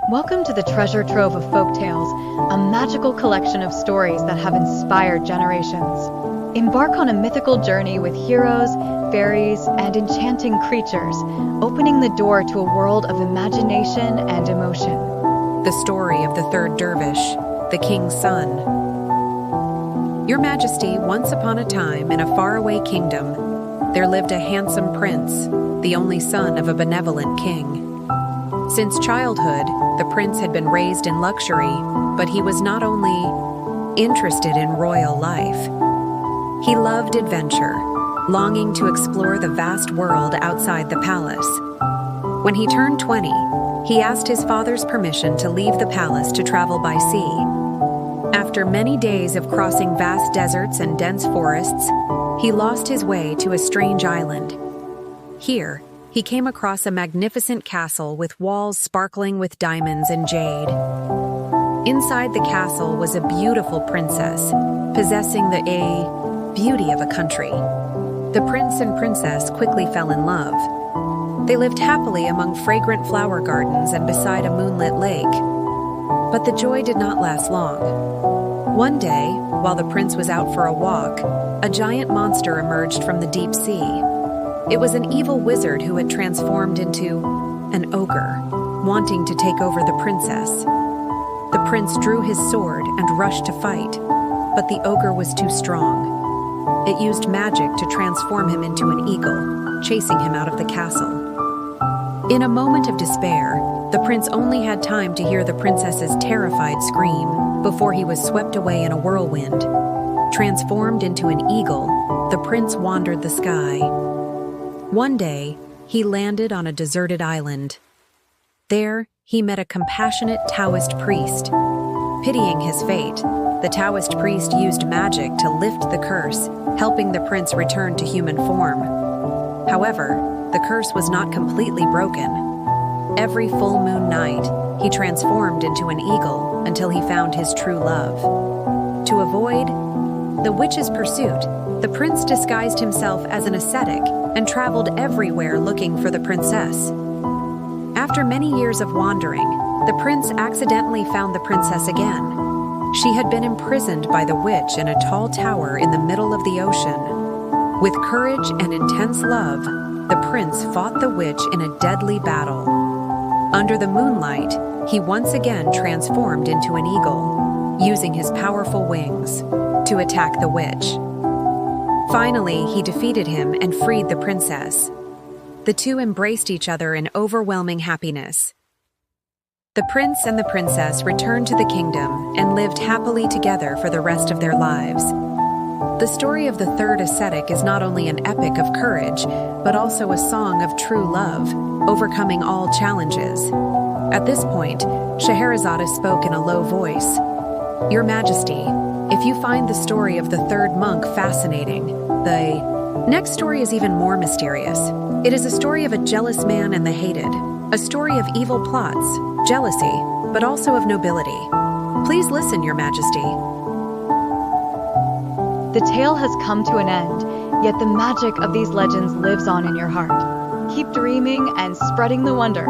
Welcome to the treasure trove of folktales, a magical collection of stories that have inspired generations. Embark on a mythical journey with heroes, fairies, and enchanting creatures, opening the door to a world of imagination and emotion. The story of the third Dervish, the king's son. Your Majesty, once upon a time in a faraway kingdom, there lived a handsome prince, the only son of a benevolent king. Since childhood, the prince had been raised in luxury, but he was not only interested in royal life. He loved adventure, longing to explore the vast world outside the palace. When he turned 20, he asked his father's permission to leave the palace to travel by sea. After many days of crossing vast deserts and dense forests, he lost his way to a strange island. Here, he came across a magnificent castle with walls sparkling with diamonds and jade. Inside the castle was a beautiful princess, possessing the beauty of a country. The prince and princess quickly fell in love. They lived happily among fragrant flower gardens and beside a moonlit lake. But the joy did not last long. One day, while the prince was out for a walk, a giant monster emerged from the deep sea. It was an evil wizard who had transformed into an ogre, wanting to take over the princess. The prince drew his sword and rushed to fight, but the ogre was too strong. It used magic to transform him into an eagle, chasing him out of the castle. In a moment of despair, the prince only had time to hear the princess's terrified scream before he was swept away in a whirlwind. Transformed into an eagle, the prince wandered the sky. One day, he landed on a deserted island. There, he met a compassionate Taoist priest. Pitying his fate, the Taoist priest used magic to lift the curse, helping the prince return to human form. However, the curse was not completely broken. Every full moon night, he transformed into an eagle until he found his true love. To avoid the witch's pursuit, the prince disguised himself as an ascetic and traveled everywhere looking for the princess. After many years of wandering, the prince accidentally found the princess again. She had been imprisoned by the witch in a tall tower in the middle of the ocean. With courage and intense love, the prince fought the witch in a deadly battle. Under the moonlight, he once again transformed into an eagle, using his powerful wings to attack the witch. Finally, he defeated him and freed the princess. The two embraced each other in overwhelming happiness. The prince and the princess returned to the kingdom and lived happily together for the rest of their lives. The story of the third ascetic is not only an epic of courage, but also a song of true love, overcoming all challenges. At this point, Scheherazade spoke in a low voice. Your Majesty, if you find the story of the third monk fascinating, the next story is even more mysterious. It is a story of a jealous man and the hated, a story of evil plots, jealousy, but also of nobility. Please listen, Your Majesty. The tale has come to an end, yet the magic of these legends lives on in your heart. Keep dreaming and spreading the wonder.